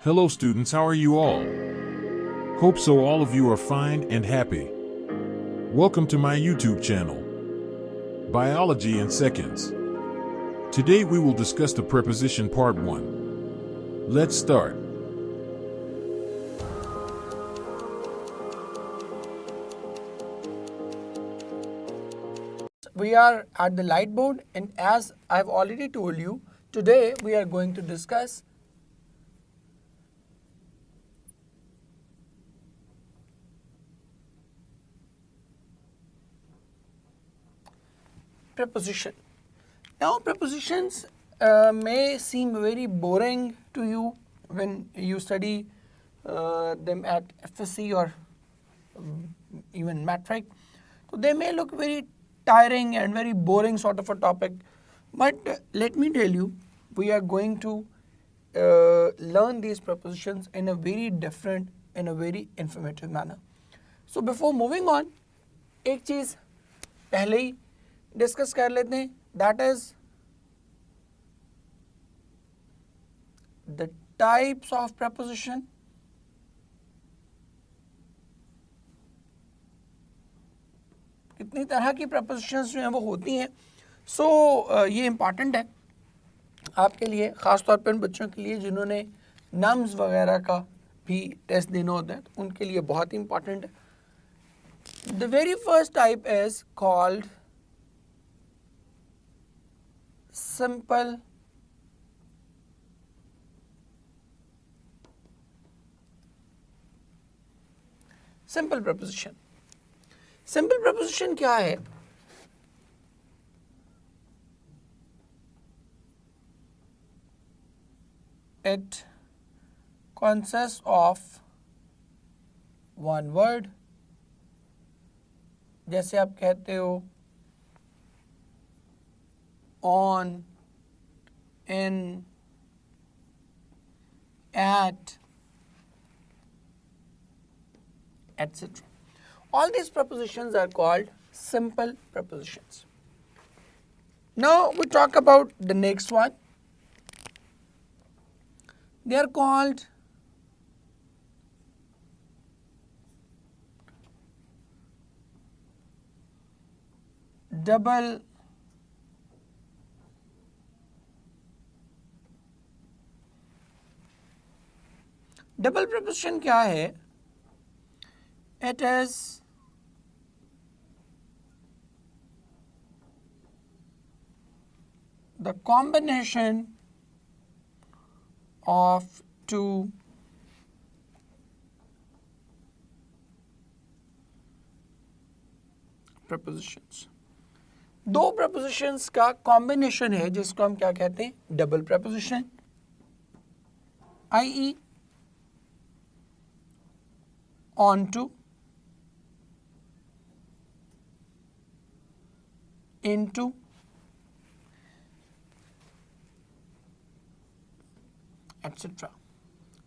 Hello students, how are you all? Hope so all of you are fine and happy. Welcome to my YouTube channel, Biology in Seconds. Today we will discuss the preposition part 1. Let's start. We are at the light board, and as I've already told you, today we are going to discuss preposition. Now prepositions may seem very boring to you when you study them at FSC or even matric. So they may look very tiring and very boring sort of a topic, but let me tell you, we are going to learn these prepositions in a very different, in a very informative manner. So before moving on, एक चीज़ पहले ही discuss कर लेते हैं, that is the types of preposition. कितनी तरह की prepositions जो हैं वो होती हैं. सो ये इम्पॉर्टेंट है आपके लिए, ख़ास तौर पर उन बच्चों के लिए जिन्होंने नम्स वगैरह का भी टेस्ट देना होता है, तो उनके लिए बहुत ही इम्पॉर्टेंट है. The very first type is called simple preposition. Simple preposition क्या है? It consists of one word. जैसे आप कहते हो on, in, at, etc. All these prepositions are called simple prepositions. Now we talk about the next one. They are called double preposition क्या है? It is the combination of two prepositions. दो prepositions का combination है जिसको हम क्या कहते हैं? Double preposition. i.e. onto, into, etc.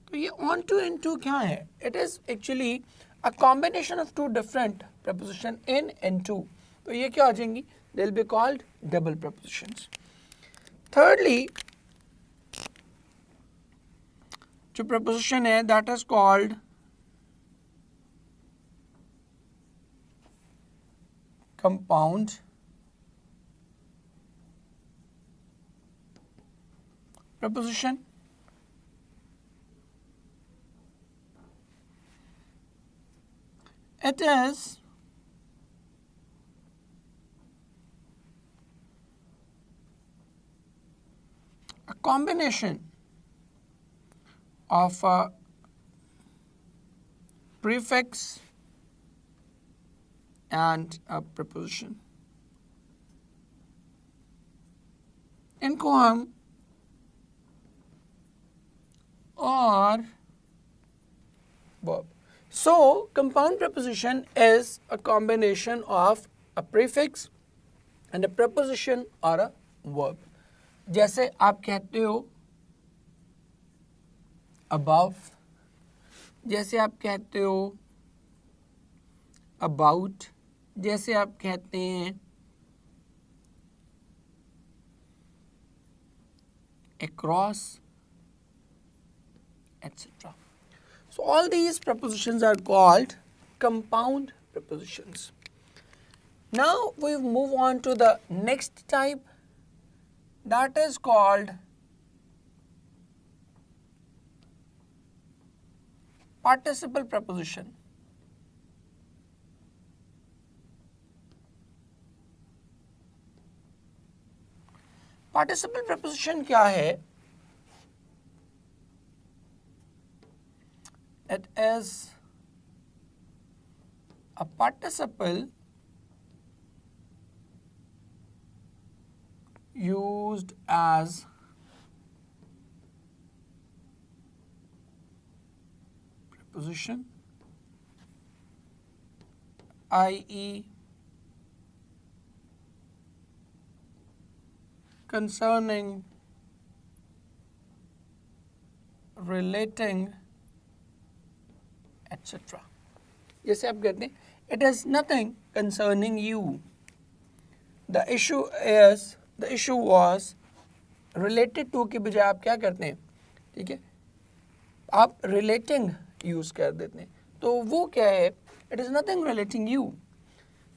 तो ये onto, into क्या है? It is actually a combination of two different preposition, in and to. तो ये क्या हो जाएंगी? They will be called double prepositions. Thirdly, जो preposition है that is called compound preposition. It is a combination of a prefix and a preposition. इनको हम और verb. So compound preposition is a combination of a prefix and a preposition or a verb. जैसे आप कहते हो above, जैसे आप कहते हो about, जैसे आप कहते हैं across, etc. So all these prepositions are called compound prepositions. Now we move on to the next type, that is called participle preposition. Participle preposition क्या है? It is a participle used as preposition, i.e. concerning, relating, etc. जैसे आप कहते हैं it is nothing concerning you. The issue was related to के बजाय आप क्या करते हैं, ठीक है, आप relating यूज़ कर देते हैं, तो वो क्या है, it is nothing relating you.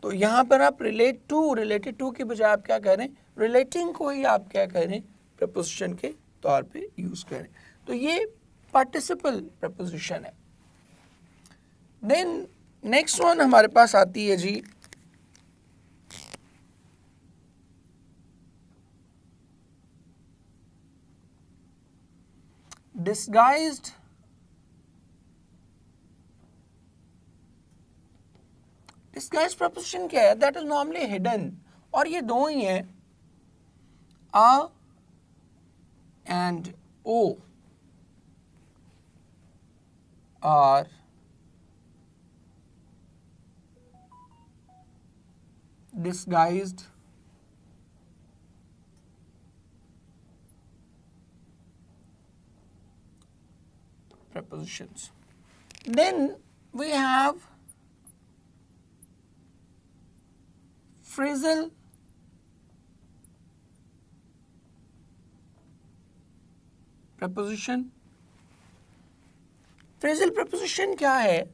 तो यहाँ पर आप related to के बजाय आप क्या करें, relating को ही आप क्या करें, preposition के तौर पे यूज़ करें. तो ये participle preposition है. Then next one हमारे पास आती है जी disguised preposition क्या है, that is normally hidden, और ये दो ही हैं, a and o are disguised prepositions. Then we have phrasal preposition. Phrasal preposition क्या है?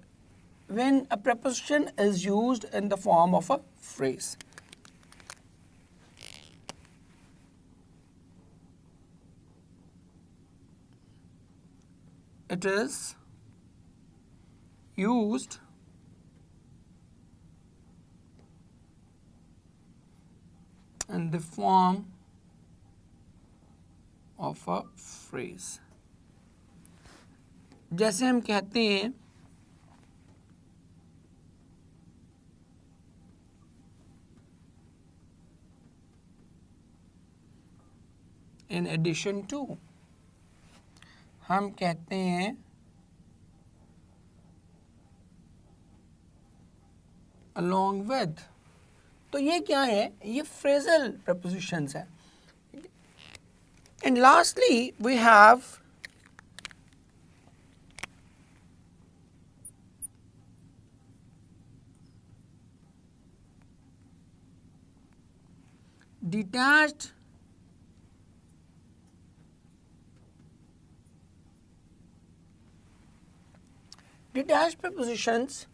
When a preposition is used in the form of a phrase. It is used in the form of a phrase. जैसे हम कहते हैं in addition to, हम कहते हैं along with. तो ये क्या है, ये phrasal prepositions है. And lastly we have detached prepositions.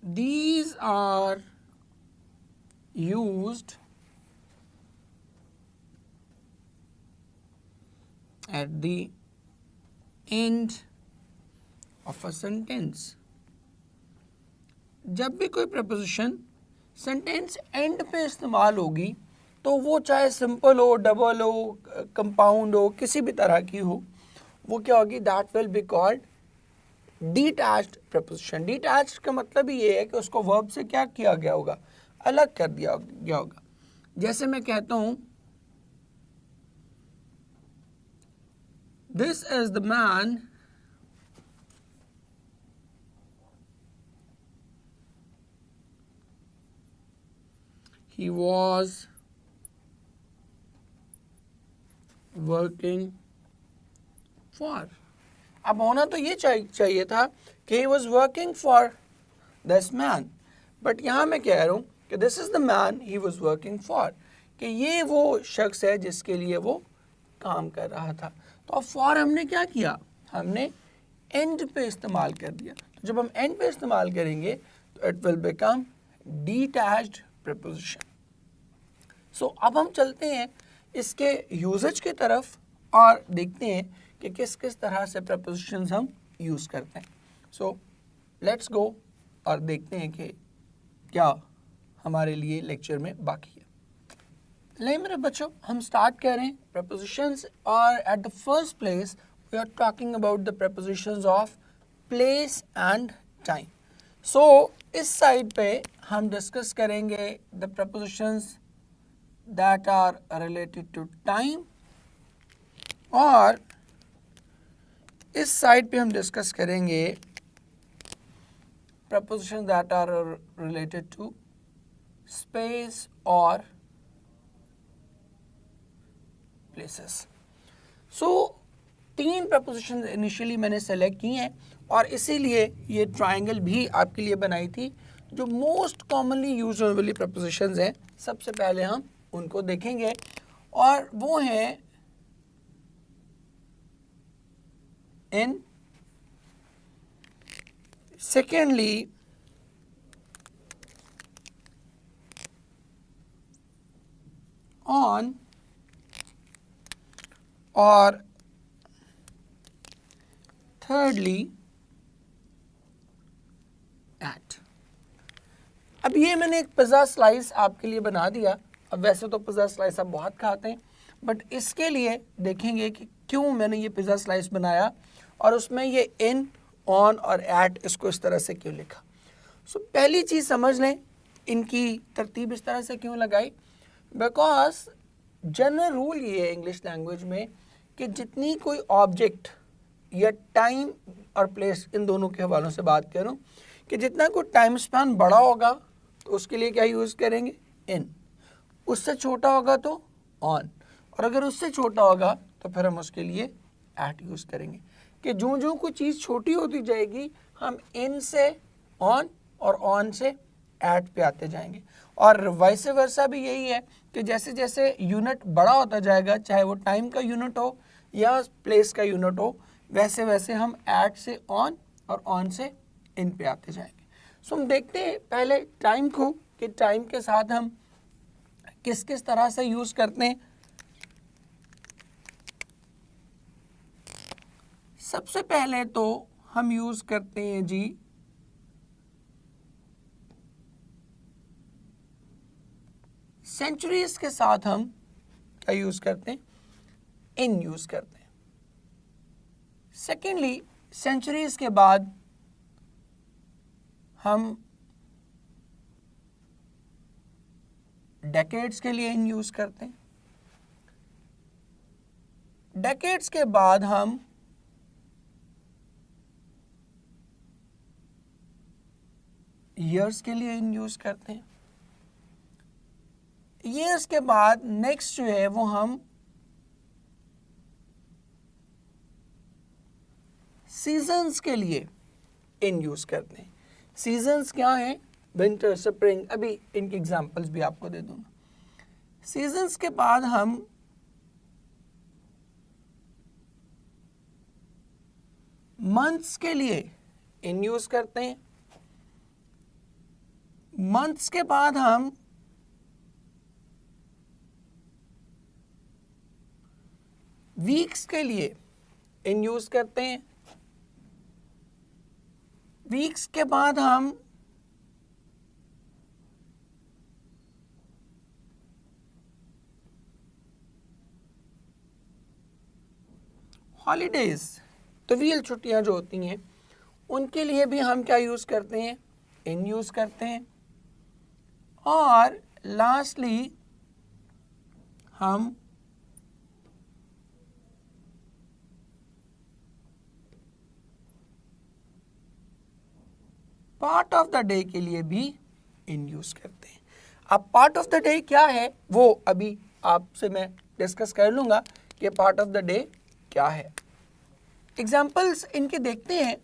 These are used at the end of a sentence. जब भी कोई preposition sentence end पे इस्तेमाल होगी तो वो चाहे simple हो, double हो, compound हो, किसी भी तरह की हो, वो क्या होगी, that will be called detached preposition. Detached का मतलब ही ये है कि उसको verb से क्या किया गया होगा, अलग कर दिया गया होगा. जैसे मैं कहता हूँ this is the man he was working for. अब होना तो ये चाहिए था कि he was working for this man, but यहाँ मैं कह रहा हूँ कि this is the man he was working for, कि ये वो शख्स है जिसके लिए वो काम कर रहा था। तो अब फॉर हमने क्या किया, हमने एंड पे इस्तेमाल कर दिया। तो जब हम एंड पे इस्तेमाल करेंगे तो it will become detached preposition. So अब हम चलते हैं इसके यूजेज की तरफ और देखते हैं कि किस किस तरह से प्रीपोजिशंस हम यूज़ करते हैं। सो लेट्स गो और देखते हैं कि क्या हमारे लिए लेक्चर में बाकी है। ले मेरे बच्चों, हम स्टार्ट कर रहे हैं प्रीपोजिशंस, और at the first place we are talking about the prepositions of place and time. So इस साइड पे हम डिस्कस करेंगे the prepositions that are related to time, और इस साइड पे हम डिस्कस करेंगे prepositions that are related to space और places. So 3 prepositions इनिशियली मैंने सेलेक्ट की हैं और इसीलिए ये ट्राइंगल भी आपके लिए बनाई थी। जो मोस्ट कॉमनली यूज होने वाली prepositions हैं, सबसे पहले हम उनको देखेंगे, और वो हैं इन, सेकेंडली ऑन, और थर्डली एट। अब ये मैंने एक पिज़्ज़ा स्लाइस आपके लिए बना दिया। अब वैसे तो पिज़्ज़ा स्लाइस आप बहुत खाते हैं, बट इसके लिए देखेंगे कि क्यों मैंने ये पिज़्ज़ा स्लाइस बनाया और उसमें ये इन, ऑन और एट इसको इस तरह से क्यों लिखा। सो पहली चीज़ समझ लें, इनकी तरतीब इस तरह से क्यों लगाई। बिकॉज जनरल रूल ये है इंग्लिश लैंग्वेज में कि जितनी कोई ऑब्जेक्ट या टाइम और प्लेस, इन दोनों के हवालों से बात करूं, कि जितना कोई टाइम स्पैन बड़ा होगा तो उसके लिए क्या यूज़ करेंगे, इन। उससे छोटा होगा तो ऑन, और अगर उससे छोटा होगा तो फिर हम उसके लिए एट यूज़ करेंगे। कि जो जो कोई चीज़ छोटी होती जाएगी हम इन से ऑन और ऑन से एट पे आते जाएंगे, और वाइस वर्सा भी यही है कि जैसे जैसे यूनिट बड़ा होता जाएगा, चाहे वो टाइम का यूनिट हो या प्लेस का यूनिट हो, वैसे वैसे हम एट से ऑन और ऑन से इन पे आते जाएंगे। सो हम देखते हैं पहले टाइम को, कि टाइम के साथ हम किस किस तरह से यूज़ करते हैं। सबसे पहले तो हम यूज़ करते हैं जी सेंचुरीज के साथ हम क्या यूज़ करते हैं, इन यूज़ करते हैं। सेकेंडली सेंचुरीज के बाद हम डेकेड्स के लिए इन यूज़ करते हैं। डेकेड्स के बाद हम ईयर्स के लिए इन यूज़ करते हैं। ईयर्स के बाद नेक्स्ट जो है वो हम सीजन्स के लिए इन यूज़ करते हैं। सीजन्स क्या हैं, विंटर, स्प्रिंग, अभी इनकी एग्जांपल्स भी आपको दे दूंगा। सीजन्स के बाद हम मंथ्स के लिए इन यूज़ करते हैं। मंथ्स के बाद हम वीक्स के लिए इन यूज़ करते हैं। वीक्स के बाद हम हॉलीडेज, तवील छुट्टियां जो होती हैं उनके लिए भी हम क्या यूज़ करते हैं, इन यूज़ करते हैं। और लास्टली हम पार्ट ऑफ द डे के लिए भी इन यूज़ करते हैं। अब पार्ट ऑफ द डे क्या है वो अभी आपसे मैं डिस्कस कर लूँगा कि पार्ट ऑफ द डे क्या है। एग्जाम्पल्स इनके देखते हैं।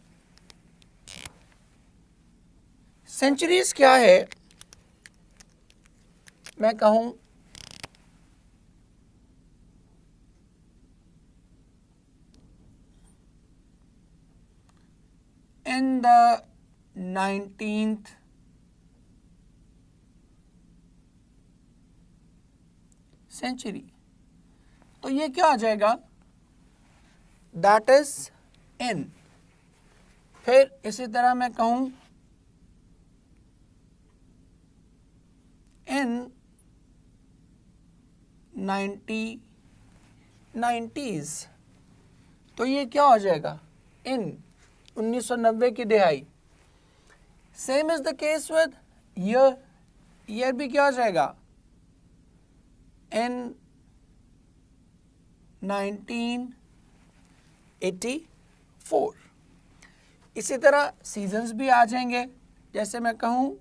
सेंचुरीज क्या है, मैं कहूँ in the 19th century. तो ये क्या आ जाएगा? That is in. फिर इसी तरह मैं कहूँ in 1990s, तो ये क्या हो जाएगा? इन 1990 की दिहाई. Same is the case with year. Year भी क्या हो जाएगा? इन 1984. इसी तरह सीजन्स भी आ जाएंगे. जैसे मैं कहूँ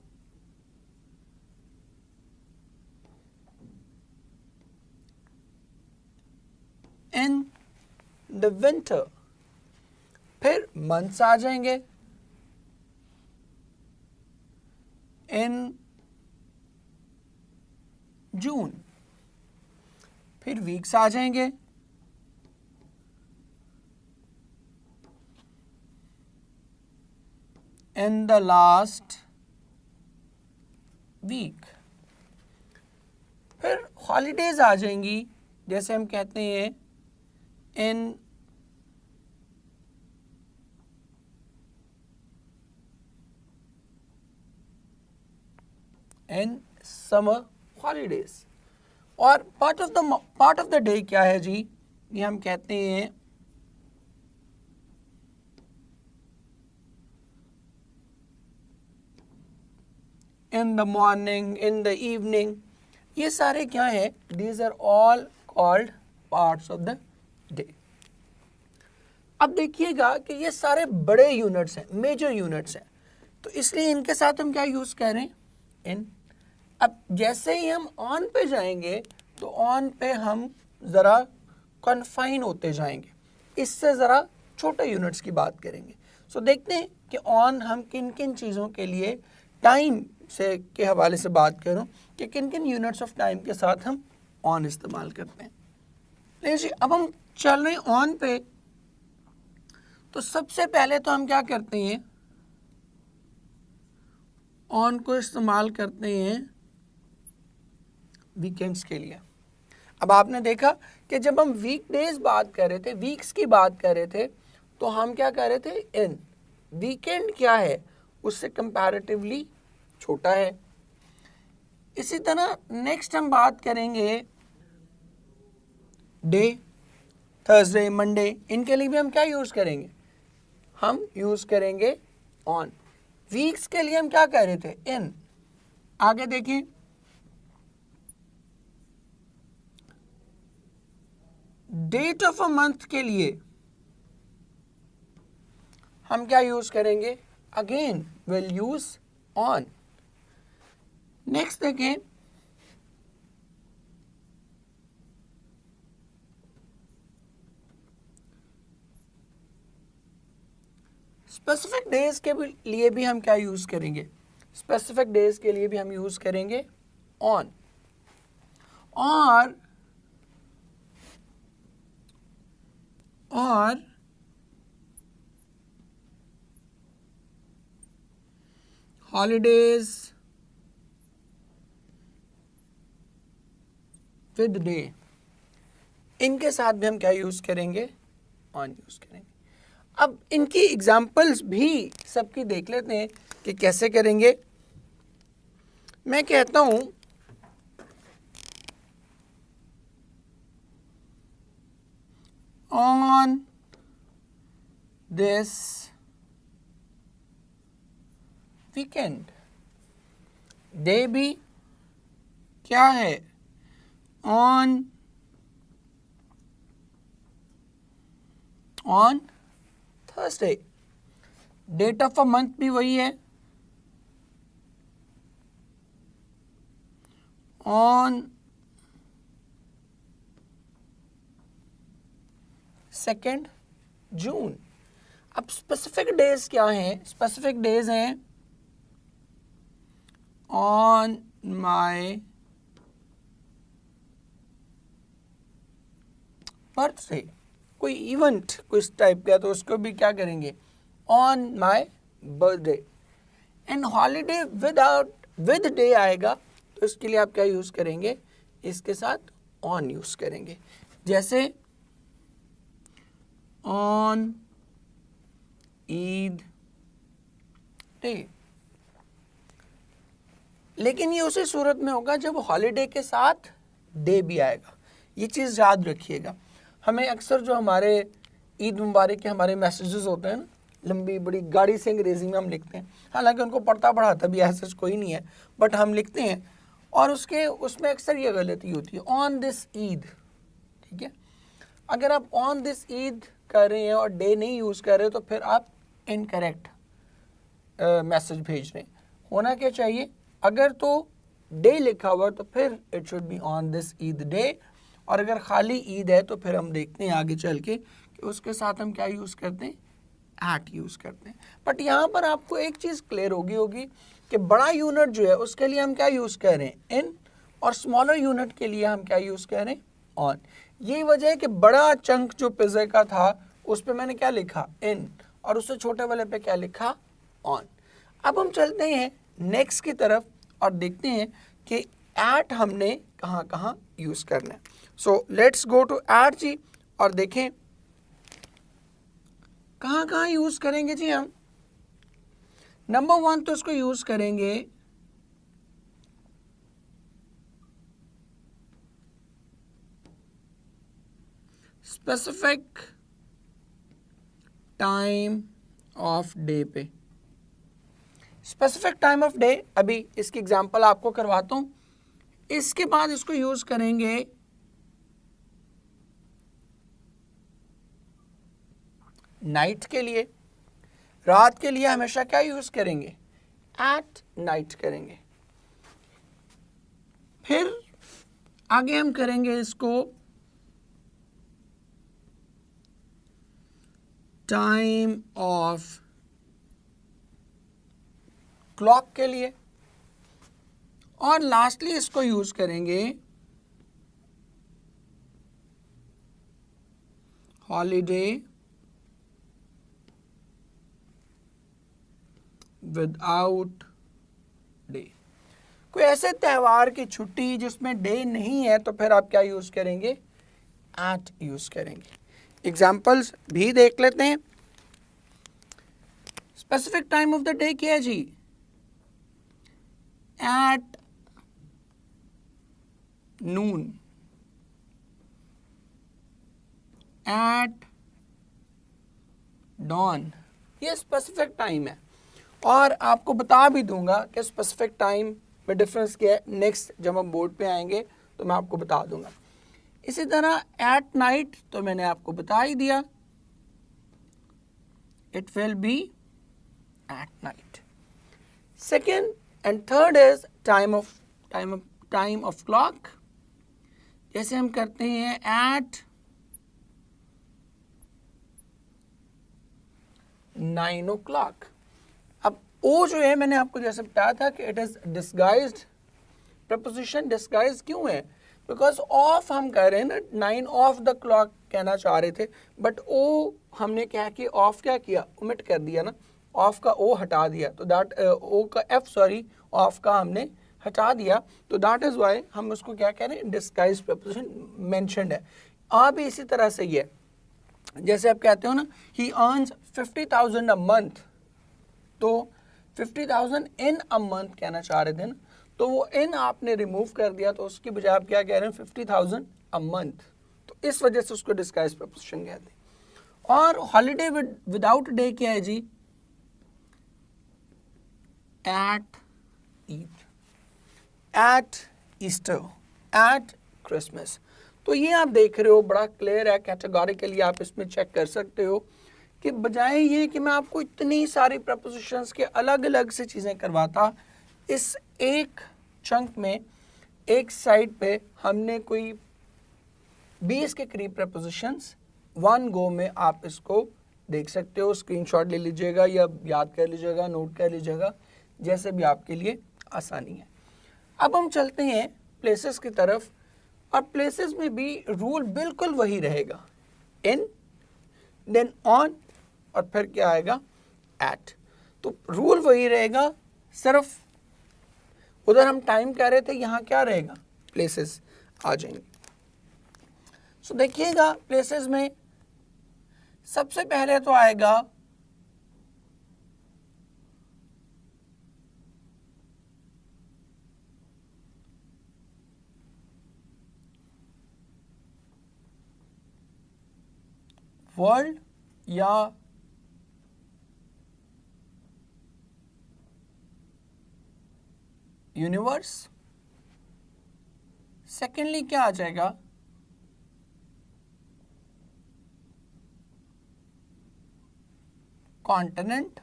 इन द विंटर. फिर मंथ्स आ जाएंगे. In June. फिर वीक्स आ जाएंगे. In the last week. फिर हॉलीडेज आ जाएंगी. जैसे हम कहते हैं इन समर हॉलीडेज. और पार्ट ऑफ द डे क्या है जी? ये हम कहते हैं in the morning, in the evening. ये सारे क्या है? These are all called parts of the day. अब देखिएगा कि ये सारे बड़े यूनिट्स हैं, मेजर यूनिट्स हैं, तो इसलिए इनके साथ हम क्या यूज कर रहे हैं? इन. अब जैसे ही हम ऑन पे जाएंगे तो ऑन पे हम ज़रा कन्फाइन होते जाएंगे. इससे ज़रा छोटे यूनिट्स की बात करेंगे. सो देखते हैं कि ऑन हम किन किन चीज़ों के लिए टाइम से के हवाले से बात करूं कि किन किन यूनिट्स ऑफ टाइम के साथ हम ऑन इस्तेमाल करते हैं. लेकिन जी अब हम चल रहे हैं ऑन पे, तो सबसे पहले तो हम क्या करते हैं? ऑन को इस्तेमाल करते हैं वीकेंड्स के लिए. अब आपने देखा कि जब हम वीकडेज बात कर रहे थे, वीक्स की बात कर रहे थे, तो हम क्या कर रहे थे? इन. वीकेंड क्या है? उससे कंपैरेटिवली छोटा है. इसी तरह नेक्स्ट हम बात करेंगे डे, थर्सडे, मंडे. इनके लिए भी हम क्या यूज़ करेंगे? हम यूज़ करेंगे ऑन. वीक्स के लिए हम क्या कह रहे थे? इन. आगे देखें, डेट ऑफ अ मंथ के लिए हम क्या यूज करेंगे? Again will use on. Next देखें, स्पेसिफिक डेज के लिए भी हम क्या यूज करेंगे? स्पेसिफिक डेज के लिए भी हम यूज करेंगे ऑन. और हॉलीडेज विद डे, इनके साथ भी हम क्या यूज करेंगे? ऑन यूज करेंगे. अब इनकी एग्जाम्पल्स भी सबकी देख लेते हैं कि कैसे करेंगे. मैं कहता हूं ऑन दिस वीकेंड. डे भी क्या है? On Thursday. Date of a month भी वही है, ऑन 2 जून. अब स्पेसिफिक डेज क्या हैं? स्पेसिफिक डेज हैं ऑन माय बर्थडे. कोई इवेंट कुछ टाइप का, तो उसको भी क्या करेंगे? On my birthday. And holiday with day आएगा तो इसके लिए आप क्या यूज करेंगे, इसके साथ ऑन यूज करेंगे, जैसे ऑन ईद डे। लेकिन ये उसी सूरत में होगा जब हॉलीडे के साथ डे भी आएगा। ये चीज़ याद रखिएगा। हमें अक्सर जो हमारे ईद मुबारक के हमारे मैसेजेस होते हैं ना, लंबी बड़ी गाड़ी से अंग्रेज़ी में हम लिखते हैं, हालांकि उनको पढ़ता पढ़ाता भी ऐसा कोई नहीं है, बट हम लिखते हैं और उसमें अक्सर ये गलती होती है, ऑन दिस ईद। ठीक है, अगर आप ऑन दिस ईद कर रहे हैं और डे नहीं यूज़ कर रहे तो फिर आप इनकरेक्ट मैसेज भेज रहे हैं। होना क्या चाहिए, अगर तो डे लिखा हुआ तो फिर it should be on this Eid day, और अगर खाली ईद है तो फिर हम देखते हैं आगे चल के कि उसके साथ हम क्या यूज़ करते हैं, एट यूज़ करते हैं। बट यहाँ पर आपको एक चीज़ क्लियर होगी कि बड़ा यूनिट जो है उसके लिए हम क्या यूज़ कर रहे हैं, इन, और स्मॉलर यूनिट के लिए हम क्या यूज़ कर रहे हैं, ऑन। यही वजह है कि बड़ा चंक जो पिज़्ज़ा का था उस पर मैंने क्या लिखा, इन, और उससे छोटे वाले पे क्या लिखा, ऑन। अब हम चलते हैं नेक्स्ट की तरफ और देखते हैं कि एट हमने कहाँ कहाँ यूज़ करना है। So let's go to at जी, और देखें कहाँ कहाँ यूज़ करेंगे जी हम। नंबर 1 तो इसको यूज़ करेंगे स्पेसिफिक टाइम ऑफ डे पे। स्पेसिफिक टाइम ऑफ डे, अभी इसकी एग्जांपल आपको करवाता हूँ। इसके बाद इसको यूज करेंगे नाइट के लिए। रात के लिए हमेशा क्या यूज करेंगे, एट नाइट करेंगे। फिर आगे हम करेंगे इसको टाइम ऑफ क्लॉक के लिए, और लास्टली इसको यूज करेंगे हॉलीडे विदाउट डे। कोई ऐसे त्यौहार की छुट्टी जिसमें डे नहीं है तो फिर आप क्या यूज करेंगे, एट यूज करेंगे। एग्जाम्पल्स भी देख लेते हैं। Specific time of the day क्या है जी, एट नून, एट डॉन, ये स्पेसिफिक टाइम है। और आपको बता भी दूंगा कि स्पेसिफिक टाइम में डिफरेंस क्या है, नेक्स्ट जब हम बोर्ड पे आएंगे तो मैं आपको बता दूंगा। इसी तरह एट नाइट तो मैंने आपको बता ही दिया, it will be at night. Second and third is time of clock. जैसे हम करते हैं एट 9 o'clock। अब ओ जो है मैंने आपको जैसे बताया था कि it is disguised preposition. Disguise क्यों है, बिकॉज ऑफ हम कह रहे हैं ना, 9 ऑफ द क्लॉक कहना चाह रहे थे, बट ओ हमने क्या कि ऑफ क्या किया, ओमिट कर दिया ना, ऑफ का ओ हटा दिया, तो दैट ओ का एफ सॉरी ऑफ का हमने हटा दिया, तो दैट इज वाई हम उसको क्या कह रहे हैं, डिस्गाइज प्रपोजिशन मेंशन्ड है। अब इसी तरह से ये जैसे आप कहते हो ना, ही अर्न्स 50,000 अ मंथ, तो 50,000 इन अ मंथ कहना चाह रहे थे ना, तो वो इन आपने रिमूव कर दिया, तो उसकी बजाय आप क्या कह रहे हैं, 50,000 अ मंथ, तो इस वजह से उसको डिस्गाइज प्रपोजिशन कहते हैं। और हॉलीडे विदाउट डे क्या है जी, at Eid, at Easter, at Christmas. तो ये आप देख रहे हो बड़ा क्लियर है, कैटेगोरिकली आप इसमें चेक कर सकते हो कि बजाय ये कि मैं आपको इतनी सारी प्रपोजिशंस के अलग अलग से चीज़ें करवाता, इस एक चंक में एक साइड पे हमने कोई 20 के करीब प्रपोजिशंस वन गो में आप इसको देख सकते हो। स्क्रीनशॉट ले लीजिएगा या याद कर लीजिएगा, नोट कर लीजिएगा, जैसे भी आपके लिए आसानी है। अब हम चलते हैं प्लेसेस की तरफ, और प्लेसेस में भी रूल बिल्कुल वही रहेगा, इन, देन ऑन, और फिर क्या आएगा, एट। तो रूल वही रहेगा, सिर्फ उधर हम टाइम कह रहे थे, यहाँ क्या रहेगा, प्लेसेस आ जाएंगे। सो देखिएगा प्लेसेस में सबसे पहले तो आएगा वर्ल्ड या यूनिवर्स। सेकेंडली क्या आ जाएगा, कॉन्टिनेंट।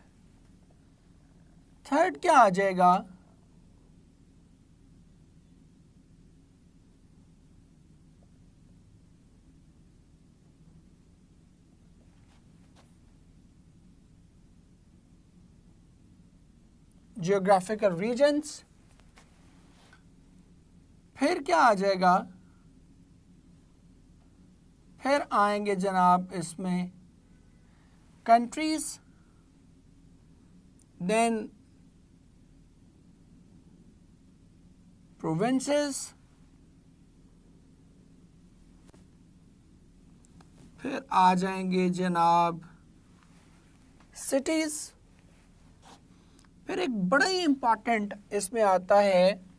थर्ड क्या आ जाएगा, जियोग्राफिकल रीजन्स। फिर क्या आ जाएगा, फिर आएंगे जनाब इसमें कंट्रीज, देन प्रोविंसेस, फिर आ जाएंगे जनाब सिटीज। फिर एक बड़ा ही इंपॉर्टेंट इसमें आता है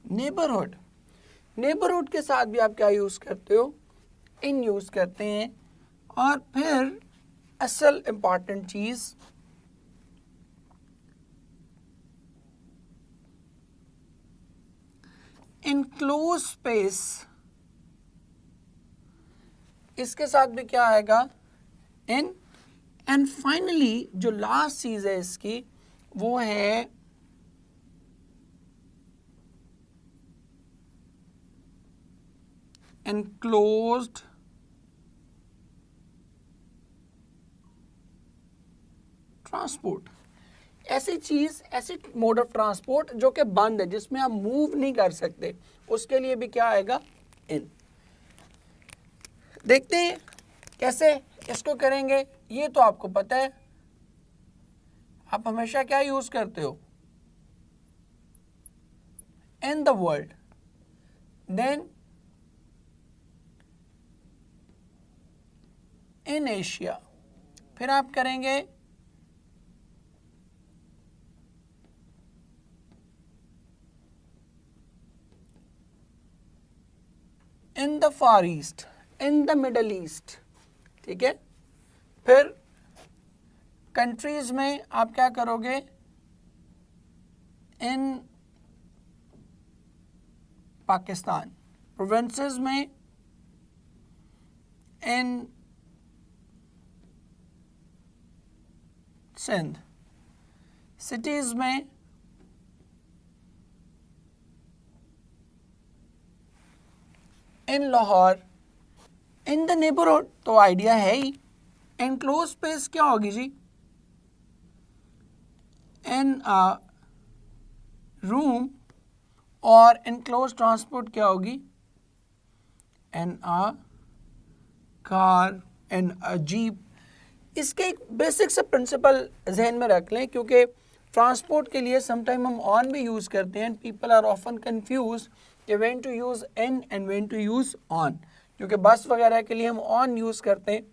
नेबरहुड। नेबरहुड के साथ भी आप क्या यूज करते हो, इन यूज करते हैं। और फिर असल इंपॉर्टेंट चीज इनक्लोज स्पेस, इसके साथ भी क्या आएगा, इन। एंड फाइनली जो लास्ट चीज है इसकी वो है enclosed ट्रांसपोर्ट। ऐसी चीज, ऐसी मोड ऑफ ट्रांसपोर्ट जो कि बंद है, जिसमें आप मूव नहीं कर सकते, उसके लिए भी क्या आएगा, इन। देखते हैं कैसे इसको करेंगे। ये तो आपको पता है, आप हमेशा क्या यूज करते हो, in the world, then in Asia, फिर आप करेंगे in the far east, in the middle east, ठीक है। फिर कंट्रीज में आप क्या करोगे, इन पाकिस्तान। प्रोविंसेस में इन सिंध। सिटीज में इन लाहौर। इन द नेबरहुड तो आइडिया है ही। एनक्लोज स्पेस क्या होगी जी, इन रूम। और एनक्लोज ट्रांसपोर्ट क्या होगी, इन कार, इन जीप। इसके एक बेसिक से प्रिंसिपल जहन में रख लें, क्योंकि ट्रांसपोर्ट के लिए समटाइम हम ऑन भी यूज़ करते हैं। पीपल आर ऑफन कंफ्यूज कि when to use in and when to use on, क्योंकि बस वगैरह के लिए हम ऑन यूज़ करते हैं।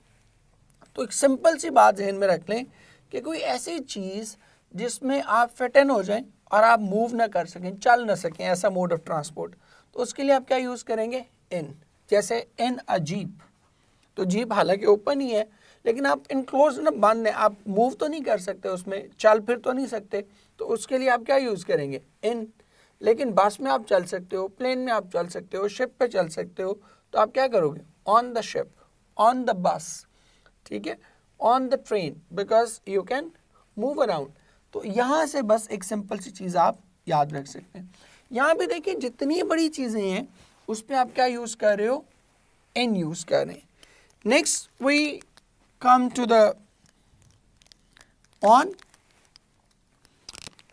तो एक सिंपल सी बात जहन में रख लें कि कोई ऐसी चीज़ जिसमें आप फिट इन हो जाएं और आप मूव ना कर सकें, चल ना सकें, ऐसा मोड ऑफ ट्रांसपोर्ट, तो उसके लिए आप क्या यूज़ करेंगे, इन। जैसे इन अ जीप, तो जीप हालांकि ओपन ही है, लेकिन आप इनक्लोज ना, बंद है, आप मूव तो नहीं कर सकते उसमें, चल फिर तो नहीं सकते, तो उसके लिए आप क्या यूज़ करेंगे, इन। लेकिन बस में आप चल सकते हो, प्लेन में आप चल सकते हो, शिप पे चल सकते हो, तो आप क्या करोगे, on the ship, on the bus, ठीक है, on the train, because you can move around. तो यहाँ से बस एक सिंपल सी चीज़ आप याद रख सकते हैं। यहाँ भी देखिए जितनी बड़ी चीज़ें हैं उस पर आप क्या यूज़ कर रहे हो, इन यूज़ कर रहे हैं। Next we come to the on.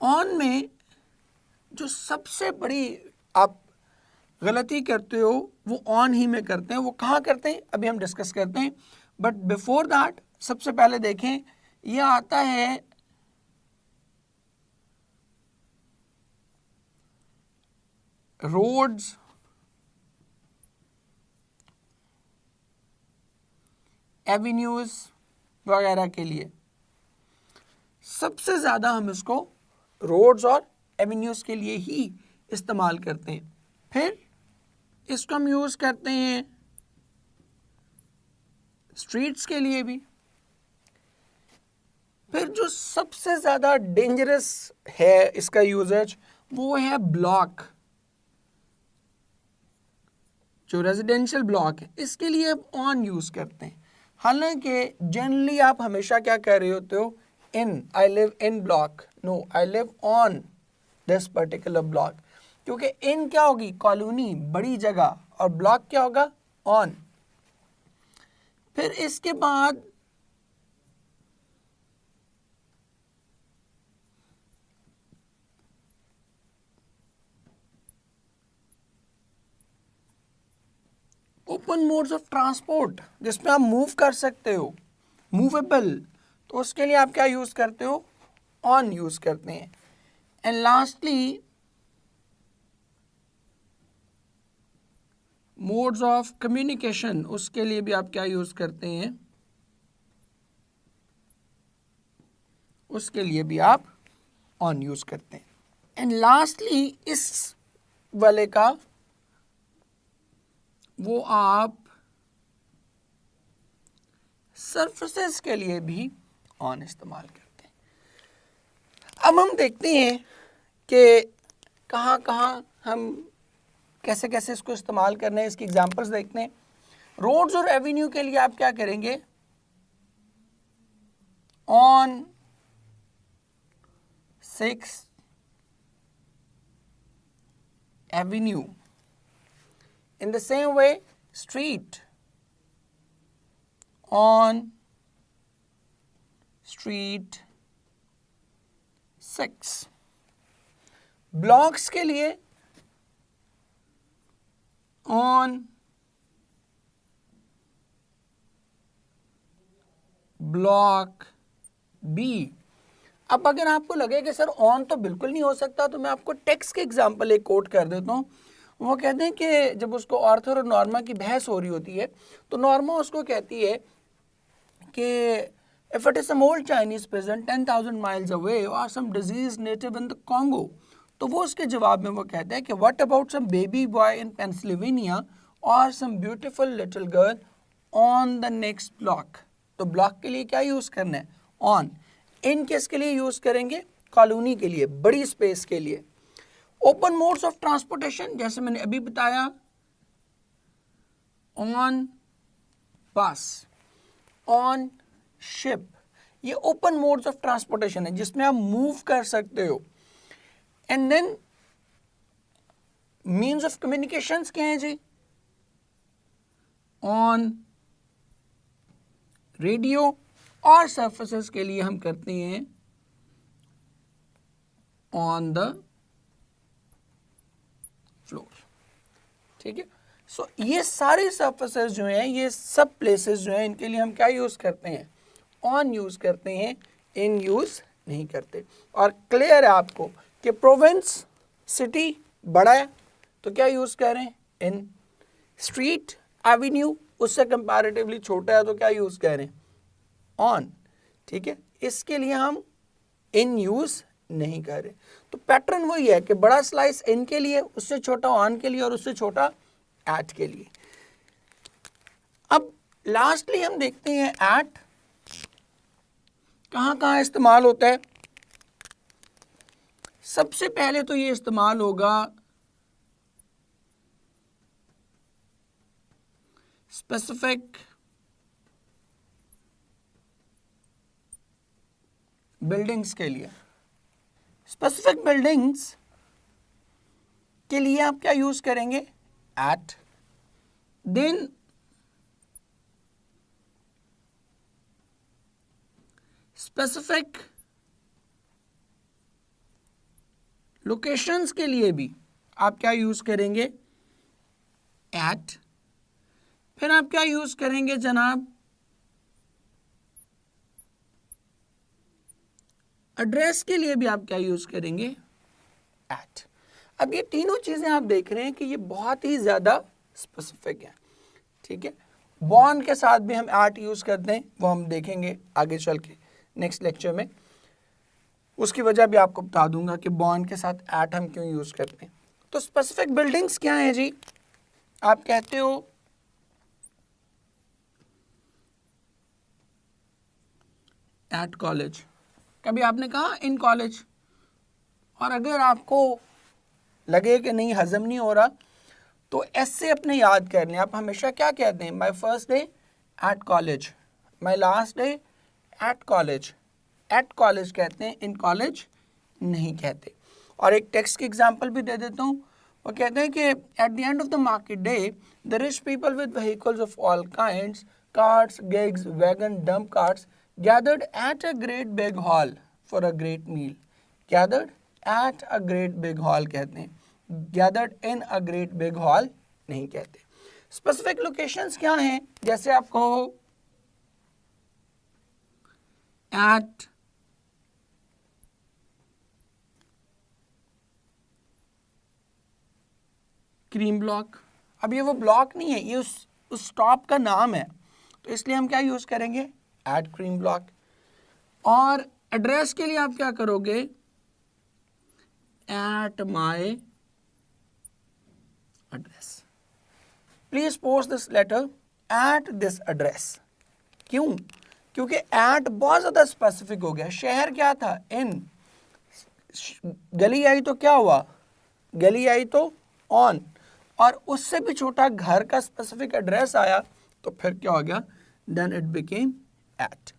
On में जो सबसे बड़ी आप गलती करते हो वो ऑन ही में करते हैं। वो कहाँ करते हैं अभी हम डिस्कस करते हैं, बट बिफोर दैट सबसे पहले देखें ये आता है रोड्स एवेन्यूज वगैरह के लिए। सबसे ज़्यादा हम इसको रोड्स और एवेन्यूज के लिए ही इस्तेमाल करते हैं। फिर इसको हम यूज़ करते हैं स्ट्रीट्स के लिए भी। फिर जो सबसे ज़्यादा डेंजरस है इसका यूजेज वो है ब्लॉक, जो रेजिडेंशियल ब्लॉक है, इसके लिए आप ऑन यूज़ करते हैं। हालांकि जनरली आप हमेशा क्या कह रहे होते हो, in, I live in block, no I live on this particular block, क्योंकि इन क्या होगी कॉलोनी, बड़ी जगह, और ब्लॉक क्या होगा ऑन। फिर इसके बाद ओपन मोड्स ऑफ ट्रांसपोर्ट, जिसमें आप मूव कर सकते हो, मूवेबल, तो उसके लिए आप क्या यूज़ करते हो, ऑन यूज़ करते हैं। And lastly modes of communication, उसके लिए भी आप क्या यूज़ करते हैं, उसके लिए भी आप ऑन यूज़ करते हैं। एंड लास्टली इस वाले का वो आप सरफेसेस के लिए भी ऑन इस्तेमाल करते हैं। अब हम देखते हैं कि कहाँ कहाँ हम कैसे कैसे इसको इस्तेमाल करना है, इसकी एग्जांपल्स देखते हैं। रोड्स और एवेन्यू के लिए आप क्या करेंगे, on 6th Avenue. In the same way, street, on street 6. Blocks के लिए on block B. अब अगर आपको लगे कि सर ऑन तो बिल्कुल नहीं हो सकता, तो मैं आपको टेक्स्ट के एग्जांपल एक कोट कर देता हूँ। वो कहते हैं कि जब उसको आर्थर और नॉर्मा की बहस हो रही होती है, तो नॉर्मा उसको कहती है कि if it is some old Chinese peasant 10,000 miles away और some disease native in the Congo, तो वो उसके जवाब में वो कहता है कि what about some baby boy in Pennsylvania और some beautiful little girl on the next block. तो ब्लॉक के लिए क्या यूज़ करना है, ऑन। इन किसके लिए यूज़ करेंगे, कॉलोनी के लिए, बड़ी स्पेस के लिए। ओपन मोड्स ऑफ ट्रांसपोर्टेशन, जैसे मैंने अभी बताया, ऑन बस, ऑन शिप, ये ओपन मोड्स ऑफ ट्रांसपोर्टेशन है जिसमें आप मूव कर सकते हो। And then means of communications क्या है जी, ऑन रेडियो, और सर्फेसेस के लिए हम करते हैं ऑन द फ्लोर। ठीक है, सो ये सारे सर्फेसेस जो हैं, ये सब प्लेसेस जो हैं, इनके लिए हम क्या यूज़ करते हैं, ऑन यूज़ करते हैं, इन यूज़ नहीं करते। और क्लियर है आपको कि प्रोविंस, सिटी बड़ा है तो क्या यूज़ कर रहे हैं, इन। स्ट्रीट, एवेन्यू उससे कंपैरेटिवली छोटा है तो क्या यूज़ कर रहे हैं, ऑन। ठीक है, इसके लिए हम इन यूज़ नहीं कर रहे। तो पैटर्न वही है कि बड़ा स्लाइस इन के लिए, उससे छोटा ऑन के लिए, और उससे छोटा एट के लिए। अब लास्टली हम देखते हैं एट कहाँ कहाँ इस्तेमाल होता है। सबसे पहले तो ये इस्तेमाल होगा स्पेसिफिक बिल्डिंग्स के लिए। स्पेसिफिक बिल्डिंग्स के लिए आप क्या यूज करेंगे, एट। देन स्पेसिफिक लोकेशंस के लिए भी आप क्या यूज करेंगे, एट, फिर आप क्या यूज करेंगे जनाब, एड्रेस के लिए भी आप क्या यूज करेंगे, एट। अब ये तीनों चीजें आप देख रहे हैं कि ये बहुत ही ज्यादा स्पेसिफिक है, ठीक है। बॉर्न के साथ भी हम एट यूज करते हैं, वो हम देखेंगे आगे चल के नेक्स्ट लेक्चर में, उसकी वजह भी आपको बता दूंगा कि बॉर्न के साथ एट हम क्यों यूज करते हैं। तो स्पेसिफिक बिल्डिंग्स क्या है जी, आप कहते हो एट कॉलेज, कभी आपने कहा इन कॉलेज, और अगर आपको लगे कि नहीं हजम नहीं हो रहा तो ऐसे अपने याद कर लें। आप हमेशा क्या कहते हैं, my first day at college, my last day at college, at college कहते हैं, इन कॉलेज नहीं कहते। और एक टेक्स्ट की एग्जांपल भी दे देता हूँ, वो कहते हैं कि at the end of the market day the rich people with vehicles of all kinds, carts, gigs, wagon, dump carts, gathered at a great big hall for a great meal, gathered at a great big hall कहते हैं, gathered in a great big hall नहीं कहते। Specific locations क्या हैं, जैसे आप कहो at cream block, अब ये वो ब्लॉक नहीं है, ये उस स्टॉप का नाम है, तो इसलिए हम क्या यूज करेंगे, एट क्रीम ब्लॉक। और एड्रेस के लिए आप क्या करोगे, at my address, please post this letter at this address. क्यों, क्योंकि एट बहुत ज्यादा स्पेसिफिक हो गया। शहर क्या था, इन, गली आई तो क्या हुआ, गली आई तो ऑन, और उससे भी छोटा घर का स्पेसिफिक एड्रेस आया तो फिर क्या हो गया, देन इट बिकेम एट।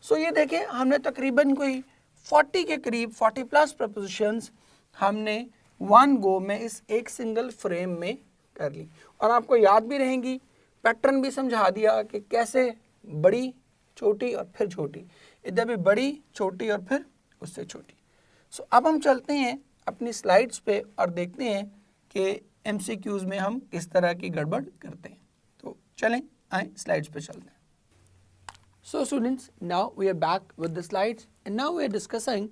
सो ये देखें, हमने तकरीबन कोई 40 के करीब 40 प्लस प्रपोजिशंस हमने वन गो में इस एक सिंगल फ्रेम में कर ली, और आपको याद भी रहेंगी, पैटर्न भी समझा दिया कि कैसे बड़ी, छोटी और फिर छोटी, इधर भी बड़ी, छोटी और फिर उससे छोटी। सो अब हम चलते हैं अपनी स्लाइड्स पे और देखते हैं कि MCQs में हम किस तरह की गड़बड़ करते हैं। तो चलें, आए स्लाइड्स पे चलते हैं। So students, now we are back with the slides, and now we are discussing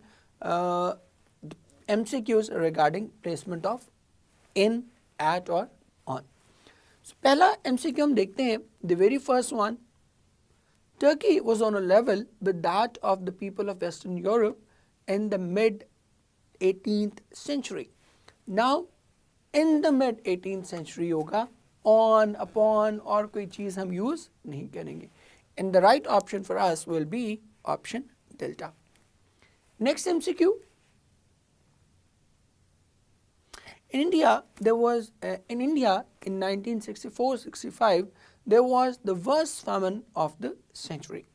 MCQs regarding placement of in, at or on. So पहला MCQ हम देखते हैं, the very first one, Turkey was on a level with that of the people of Western Europe in the mid 18th century. Now in the mid 18th century होगा, on, upon और कोई चीज़ हम use नहीं करेंगे, and the right option for us will be option delta. Next MCQ. In India, there was in 1964-65 there was the worst famine of the century.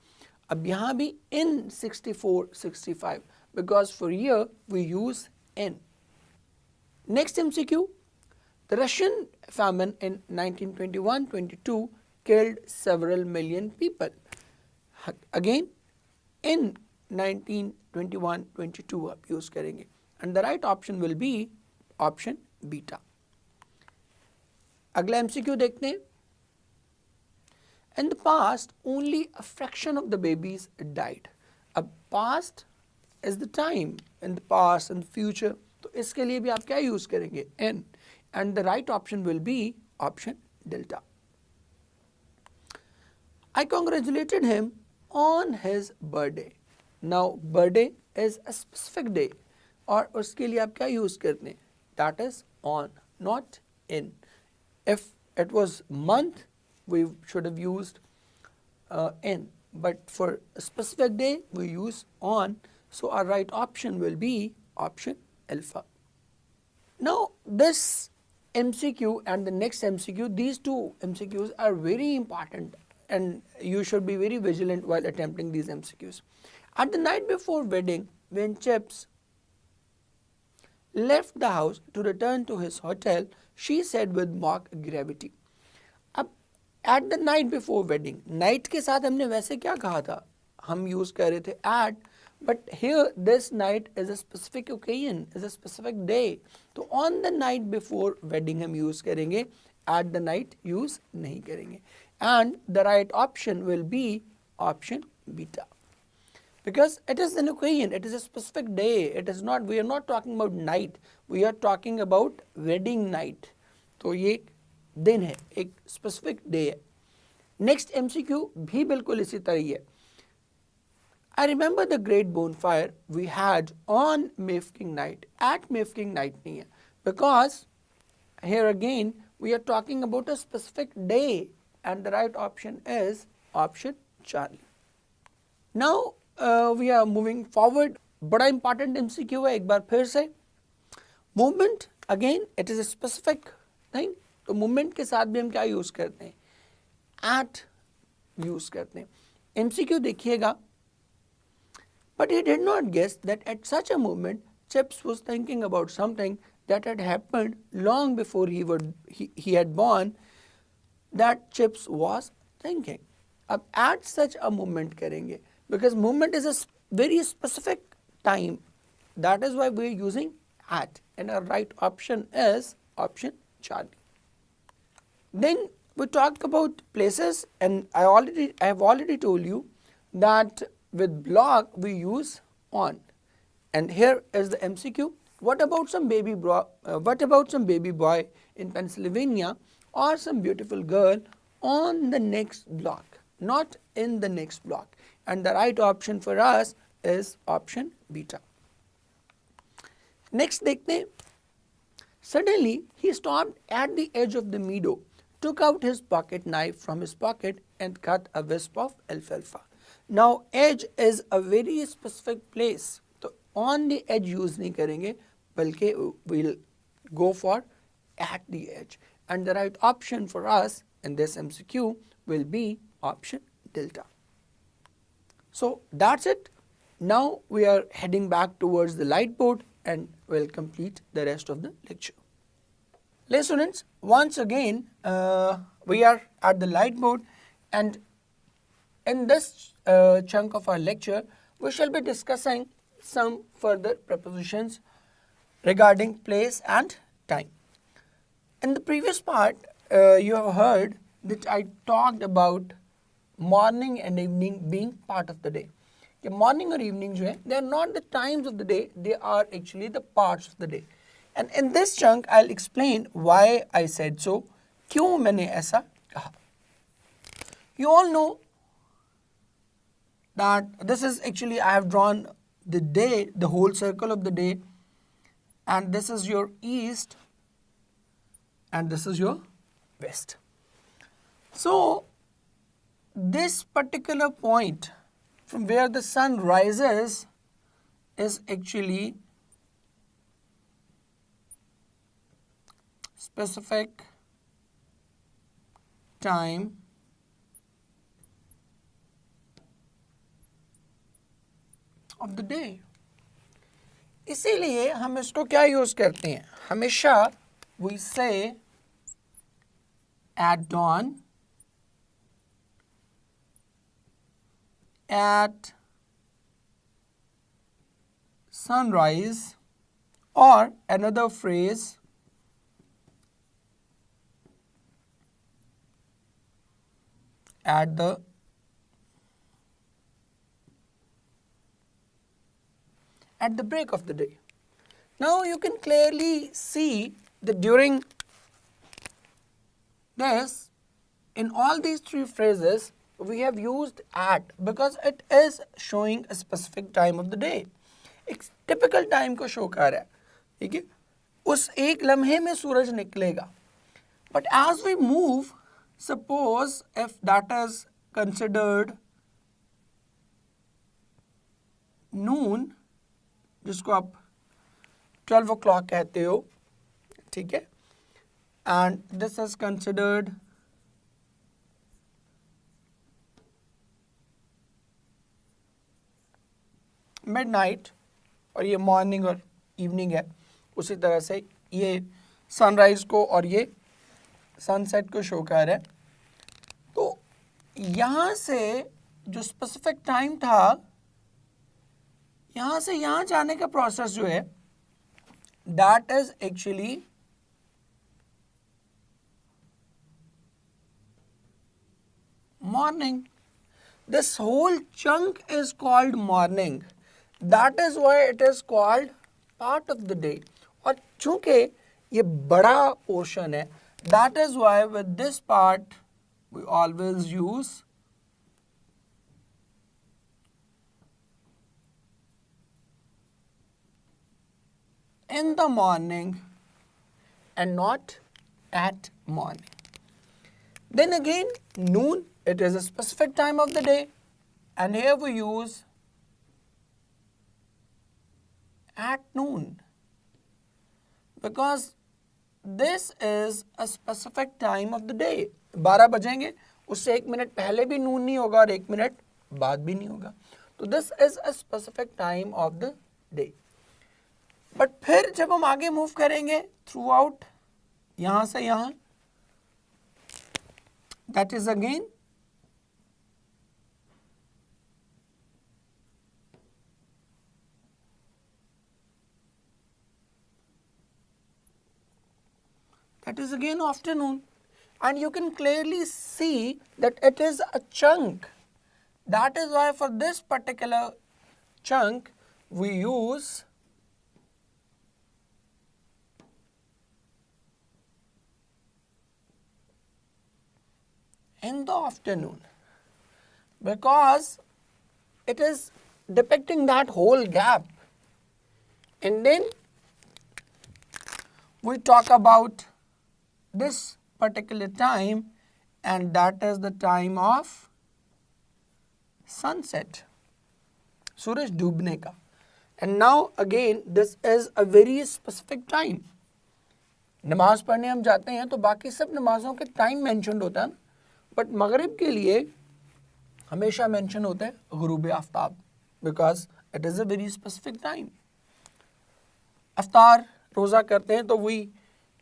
अब यहाँ भी in 64-65 because for year we use in. Next MCQ. The Russian famine in 1921-22 killed several million people. Again, in 1921-22 आप use करेंगे, and the right option will be option beta. अगला MCQ देखते हैं. In the past, only a fraction of the babies died. अब past is the time, in the past and the future, तो इसके लिए भी आप क्या यूज करेंगे, in, and the right option will be option delta. I congratulated him on his birthday. Now birthday is a specific day, और उसके लिए आप क्या यूज करते हैं, that is on, not in. If it was month, we should have used in, but for a specific day we use on, so our right option will be option alpha. Now this MCQ and the next MCQ, these two MCQs are very important, and you should be very vigilant while attempting these MCQs. At the night before wedding, when Chips left the house to return to his hotel, she said with mock gravity. अब at the night before wedding, night के साथ हमने वैसे क्या कहा था, हम use कर रहे थे at, but here this night is a specific occasion, is a specific day, तो on the night before wedding हम यूज करेंगे at the night use नहीं करेंगे. And the right option will be option beta. Because it is an occasion, it is a specific day, it is not, we are not talking about night, we are talking about wedding night. तो ये एक दिन है, एक specific day है. Next MCQ भी बिल्कुल इसी तरह ही है. I remember the great bonfire we had on Mafeking night. At Mafeking night नहीं है. Because here again we are talking about a specific day and the right option is option Charlie. Now we are moving forward. बड़ा important MCQ है एक बार फिर से. Movement again it is a specific thing. तो movement के साथ भी हम क्या use करते हैं? At use करते हैं. MCQ देखिएगा. But he did not guess that at such a moment Chips was thinking about something that had happened long before he had born, that Chips was thinking. अब at such a moment करेंगे because moment is a very specific time. That is why we are using at, and our right option is option Charlie. Then we talked about places, and I have already told you that with block we use on. And here is the MCQ. What about some baby boy in Pennsylvania or some beautiful girl on the next block, not in the next block? And the right option for us is option beta. Next देखते हैं. Suddenly he stopped at the edge of the meadow, took out his pocket knife from his pocket and cut a wisp of alfalfa. Now edge is a very specific place. तो on the edge use नहीं करेंगे बल्कि we'll go for at the edge. And the right option for us in this MCQ will be option delta. So that's it. Now we are heading back towards the light board and we'll complete the rest of the lecture. Dear students, once again we are at the light board, and in this chunk of our lecture we shall be discussing some further prepositions regarding place and time. In the previous part you have heard that I talked about morning and evening being part of the day. कि morning और evening जो है, they are not the times of the day, they are actually the parts of the day. And in this chunk I'll explain why I said so, क्यों मैंने ऐसा कहा. You all know that this is actually, I have drawn the day, the whole circle of the day, and this is your east and this is your west. So this particular point from where the sun rises is actually specific time of the day. इसीलिए हम इसको क्या use करते हैं, हमेशा we say at dawn, at sunrise, or another phrase, at the break of the day. Now you can clearly see that during this, in all these three phrases we have used at because it is showing a specific time of the day. एक typical time को show कर रहा है, ठीक है, उस एक लम्हे में सूरज निकलेगा. But as we move, suppose if that is considered noon, जिसको आप 12 o'clock कहते हो, ठीक है, and this is considered midnight, और ये मॉर्निंग और इवनिंग है. उसी तरह से ये सनराइज को और ये सनसेट को शो कर रहा है. तो यहाँ से जो स्पेसिफिक टाइम था, यहाँ से यहाँ जाने का प्रोसेस जो है, that is actually morning. This whole chunk is called morning. That is why it is called part of the day. और चूंकि ये बड़ा portion है, that is why with this part we always use in the morning and not at morning. Then again, noon, it is a specific time of the day, and here we use at noon because this is a specific time of the day. 12 बजेंगे, उससे 1 minute पहले भी नून नहीं होगा और 1 minute बाद भी नहीं होगा. तो this is a specific time of the day. But फिर जब हम आगे मूव करेंगे थ्रू आउट यहां से यहां, that is again afternoon, and you can clearly see that it is a chunk. That is why for this particular chunk we use in the afternoon, because it is depicting that whole gap. And then we talk about this particular time, and that is the time of sunset, सूरज डूबने का. And now again this is a very specific time. नमाज पढ़ने हम जाते हैं तो बाकी सब नमाजों के टाइम मेंशन्ड होता है, बट मगरिब के लिए हमेशा मेंशन होता है गुरूब आफ्ताब, because it is a very specific time. अफ्तार रोज़ा करते हैं तो we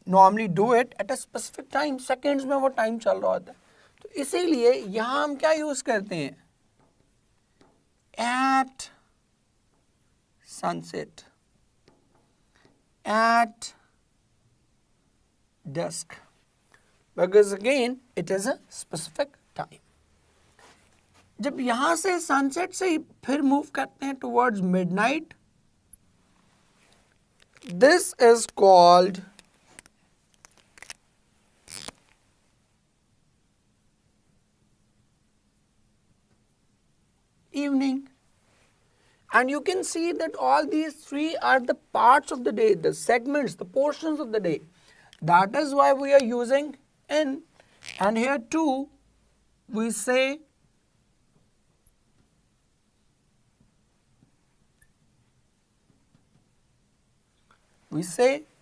normally do it at a specific time, seconds में वो टाइम चल रहा होता है. तो इसीलिए यहाँ हम क्या यूज़ करते हैं, at sunset, at dusk, because again it is a specific time. जब यहाँ से सनसेट से फिर मूव करते हैं towards midnight, this is called evening. And you can see that all these three are the parts of the day, the segments, the portions of the day. That is why we are using in, and here too we say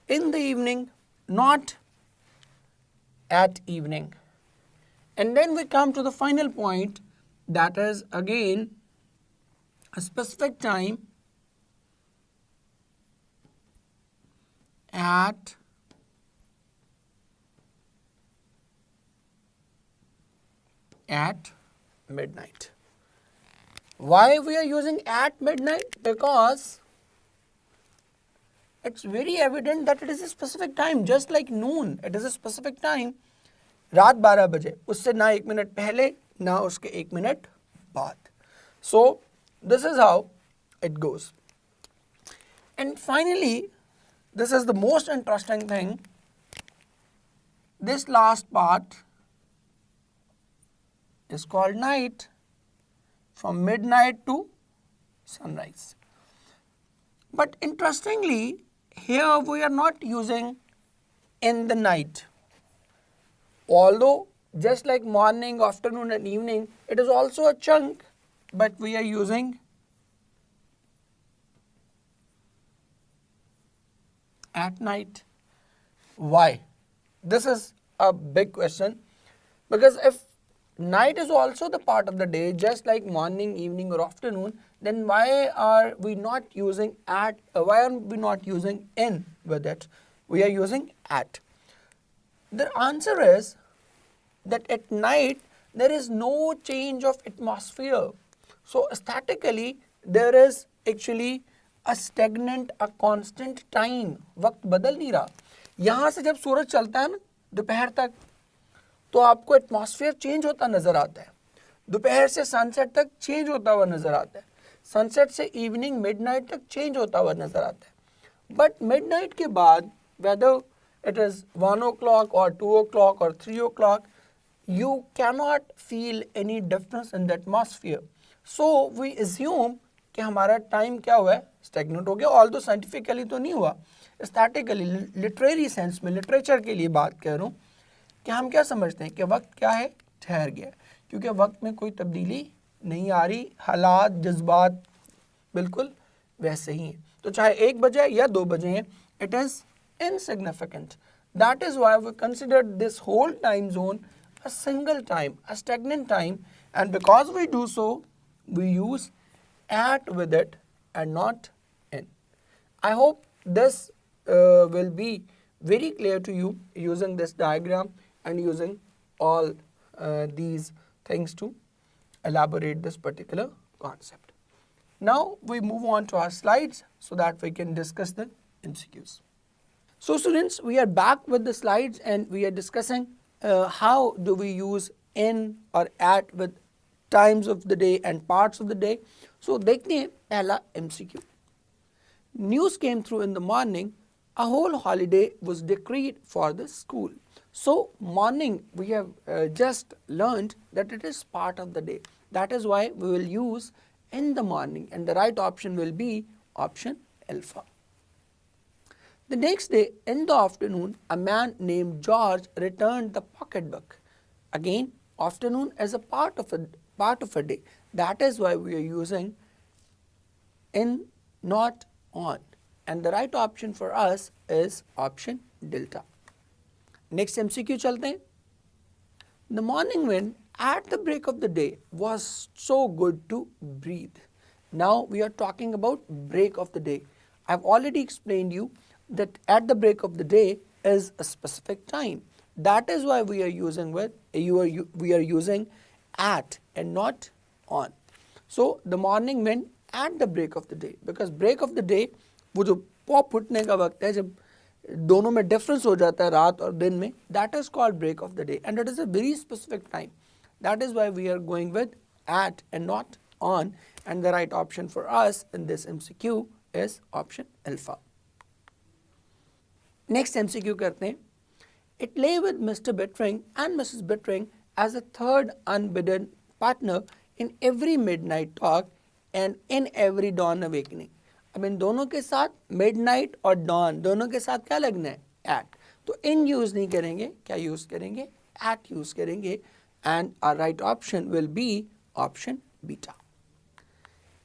in the evening, not at evening. And then we come to the final point, that is again a specific time at midnight. Why we are using at midnight? Because it's very evident that it is a specific time, just like noon, it is a specific time. रात 12 बजे, उससे ना 1 minute पहले ना उसके 1 minute बाद. So this is how it goes. And finally, this is the most interesting thing, this last part is called night, from midnight to sunrise. But interestingly, here we are not using in the night. Although just like morning, afternoon and evening, it is also a chunk, but we are using at night. Why? This is a big question, because if night is also the part of the day, just like morning, evening or afternoon, then why are we not using at, why are we not using in with it? We are using at. The answer is that at night there is no change of atmosphere. So statically there is actually a stagnant, a constant time. वक्त बदल नहीं रहा. यहाँ से जब सूरज चलता है ना दोपहर तक, तो आपको एटमॉस्फेयर चेंज होता नजर आता है. दोपहर से सनसेट तक चेंज होता हुआ नजर आता है, सनसेट से इवनिंग मिडनाइट तक चेंज होता हुआ नजर आता है। बट मिडनाइट के बाद weather it is 1 o'clock or 2 o'clock or 3 o'clock, you cannot feel any difference in the atmosphere. So we assume कि हमारा टाइम क्या हुआ है, स्टैग्नेंट हो गया। ऑल्दो साइंटिफिकली तो नहीं हुआ, स्टैटिकली लिटरेरी सेंस में, लिटरेचर के लिए बात कर रहा हूँ कि हम क्या समझते हैं कि वक्त क्या है, ठहर गया, क्योंकि वक्त में कोई तब्दीली नहीं आ रही, हालात जज्बात बिल्कुल वैसे ही हैं। तो चाहे 1 बजे या 2 बजे हैं, it is insignificant. That is why we considered this whole time zone a single time, a stagnant time, and because we do so, we use at with it and not in. I hope this will be very clear to you using this diagram and using all these things to elaborate this particular concept. Now we move on to our slides so that we can discuss the MCQs. So students, we are back with the slides and we are discussing how do we use in or at with times of the day and parts of the day. So देखते हैं पहला MCQ. News came through in the morning, a whole holiday was decreed for the school. So morning we have just learned that it is part of the day. That is why we will use in the morning, and the right option will be option alpha. The next day in the afternoon, a man named George returned the pocketbook. Again, afternoon is a part of a day. That is why we are using in, not on, and the right option for us is option delta. Next MCQ चलते हैं. The morning wind at the break of the day was so good to breathe. Now we are talking about break of the day. I have already explained you that at the break of the day is a specific time. That is why we are using we are using at and not on. So the morning wind at the break of the day, because break of the day वो जो pop उठने का वक्त है जब दोनों में difference हो जाता है रात और दिन में, that is called break of the day and it is a very specific time. That is why we are going with at and not on, and the right option for us in this MCQ is option alpha. Next MCQ करते हैं. It lay with Mr. Bittering and Mrs. Bittering as a third unbidden partner in every midnight talk and in every dawn awakening. अब इन दोनों के साथ midnight और dawn दोनों के साथ क्या लगना है, at. तो in use नहीं करेंगे, क्या use करेंगे, at use करेंगे, and our right option will be option beta.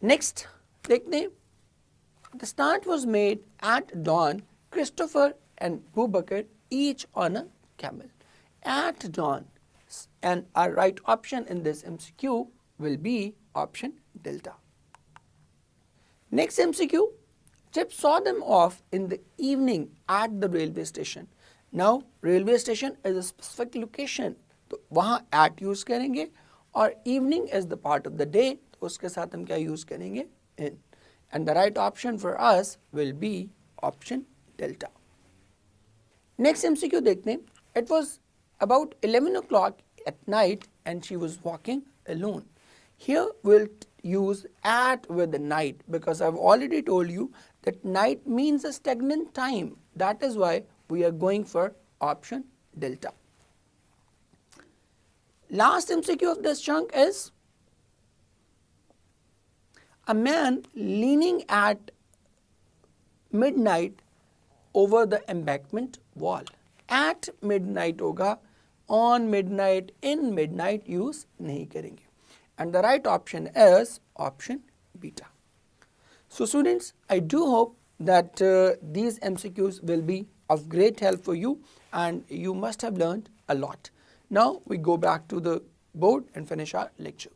Next देखते हैं. The start was made at dawn. Christopher and Boubacar each on a camel. At dawn, and our right option in this MCQ will be option delta. Next MCQ, Chip saw them off in the evening at the railway station. Now railway station is a specific location, तो वहाँ at use करेंगे, और evening is the part of the day, तो उसके साथ हम क्या use करेंगे, in. And the right option for us will be option delta. Next MCQ देखते हैं. It was about 11 o'clock at night and she was walking alone. Here we'll use at with the night because I've already told you that night means a stagnant time. That is why we are going for option delta. Last MCQ of this chunk is a man leaning at midnight over the embankment wall. At midnight होगा, on midnight, in midnight use नहीं करेंगे. And the right option is option beta. So students, I do hope that these MCQs will be of great help for you and you must have learned a lot. Now we go back to the board and finish our lecture.